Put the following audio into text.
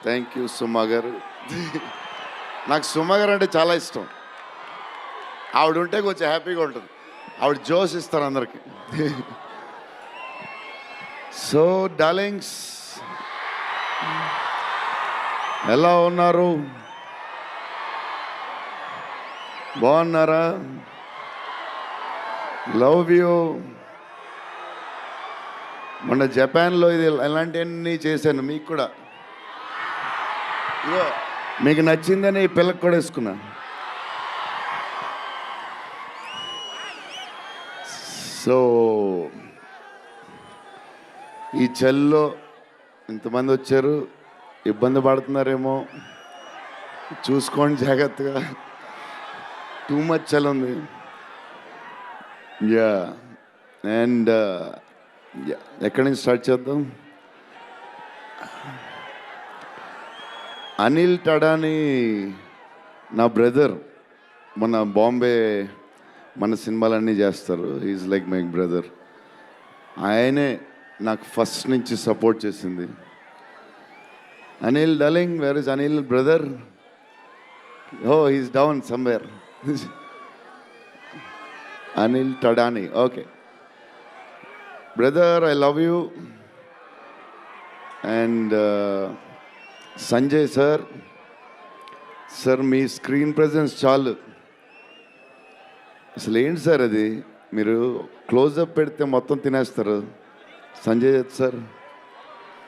Thank you సుమా గారు. నాకు సుమా గారు అంటే చాలా ఇష్టం. ఆవిడ ఉంటే కొంచెం హ్యాపీగా ఉంటుంది. ఆవిడ జోష్ ఇస్తారు అందరికి. సో డార్లింగ్స్, ఎలా ఉన్నారు? బాగున్నారా? Love you. మొన్న జపాన్లో ఇది ఎలాంటివన్నీ చేశాను మీకు కూడా. ఇగో మీకు నచ్చిందని ఈ పిల్లకి కూడా వేసుకున్నా. సో ఈ చలిలో ఇంతమంది వచ్చారు, ఇబ్బంది పడుతున్నారేమో, చూసుకోండి జాగ్రత్తగా. టూ మచ్ చలి ఉంది. యా అండ్ ఎక్కడి నుంచి స్టార్ట్ చేద్దాం? అనిల్ టడాని నా బ్రదర్. మన బాంబే మన సినిమాలన్నీ చేస్తారు. Is like my brother. ఆయనే నాకు ఫస్ట్ నుంచి సపోర్ట్ చేసింది. Anil darling, where is Anil brother? Oh is down somewhere. Anil Thadani, okay brother, I love you. And Sanjay sir, sir మీ స్క్రీన్ ప్రెజెన్స్ చాలు. అసలు ఏంటి సార్ అది, మీరు క్లోజప్ పెడితే మొత్తం తినేస్తారు. సంజయ్ సార్